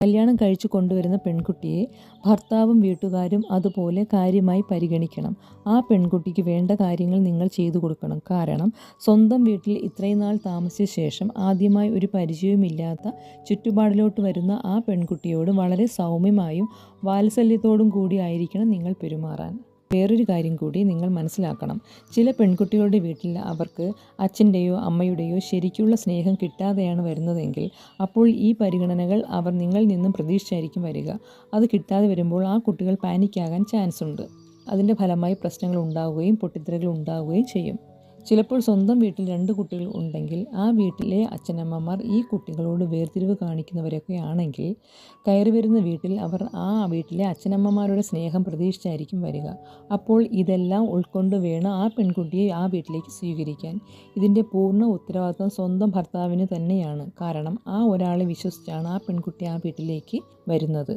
കല്യാണം കഴിച്ചു കൊണ്ടുവരുന്ന പെൺകുട്ടിയെ ഭർത്താവും വീട്ടുകാരും അതുപോലെ കാര്യമായി പരിഗണിക്കണം. ആ പെൺകുട്ടിക്ക് വേണ്ട കാര്യങ്ങൾ നിങ്ങൾ ചെയ്തു കൊടുക്കണം. കാരണം സ്വന്തം വീട്ടിൽ ഇത്രയും നാൾ താമസിച്ച ശേഷം ആദ്യമായി ഒരു പരിചയവുമില്ലാത്ത ചുറ്റുപാടിലോട്ട് വരുന്ന ആ പെൺകുട്ടിയോട് വളരെ സൗമ്യമായും വാത്സല്യത്തോടും കൂടി ആയിരിക്കണം നിങ്ങൾ പെരുമാറാൻ. വേറൊരു കാര്യം കൂടി നിങ്ങൾ മനസ്സിലാക്കണം. ചില പെൺകുട്ടികളുടെ വീട്ടിൽ അവർക്ക് അച്ഛൻ്റെയോ അമ്മയുടെയോ ശരിക്കുള്ള സ്നേഹം കിട്ടാതെയാണ് വരുന്നതെങ്കിൽ അപ്പോൾ ഈ പരിഗണനകൾ അവർ നിങ്ങളിൽ നിന്നും പ്രതീക്ഷിച്ചായിരിക്കും വരിക. അത് കിട്ടാതെ വരുമ്പോൾ ആ കുട്ടികൾ പാനിക്കാകാൻ ചാൻസ് ഉണ്ട്. അതിൻ്റെ ഫലമായി പ്രശ്നങ്ങൾ ഉണ്ടാവുകയും പൊട്ടിത്തെറികൾ ഉണ്ടാവുകയും ചെയ്യും. ചിലപ്പോൾ സ്വന്തം വീട്ടിൽ 2 കുട്ടികൾ ഉണ്ടെങ്കിൽ ആ വീട്ടിലെ അച്ഛനമ്മമാർ ഈ കുട്ടികളോട് വേർതിരിവ് കാണിക്കുന്നവരൊക്കെ ആണെങ്കിൽ കയറി വരുന്ന വീട്ടിൽ അവർ ആ വീട്ടിലെ അച്ഛനമ്മമാരുടെ സ്നേഹം പ്രതീക്ഷിച്ചായിരിക്കും വരിക. അപ്പോൾ ഇതെല്ലാം ഉൾക്കൊണ്ട് വേണം ആ പെൺകുട്ടിയെ ആ വീട്ടിലേക്ക് സ്വീകരിക്കാൻ. ഇതിൻ്റെ പൂർണ്ണ ഉത്തരവാദിത്വം സ്വന്തം ഭർത്താവിന് തന്നെയാണ്. കാരണം ആ ഒരാളെ വിശ്വസിച്ചാണ് ആ പെൺകുട്ടി ആ വീട്ടിലേക്ക് വരുന്നത്.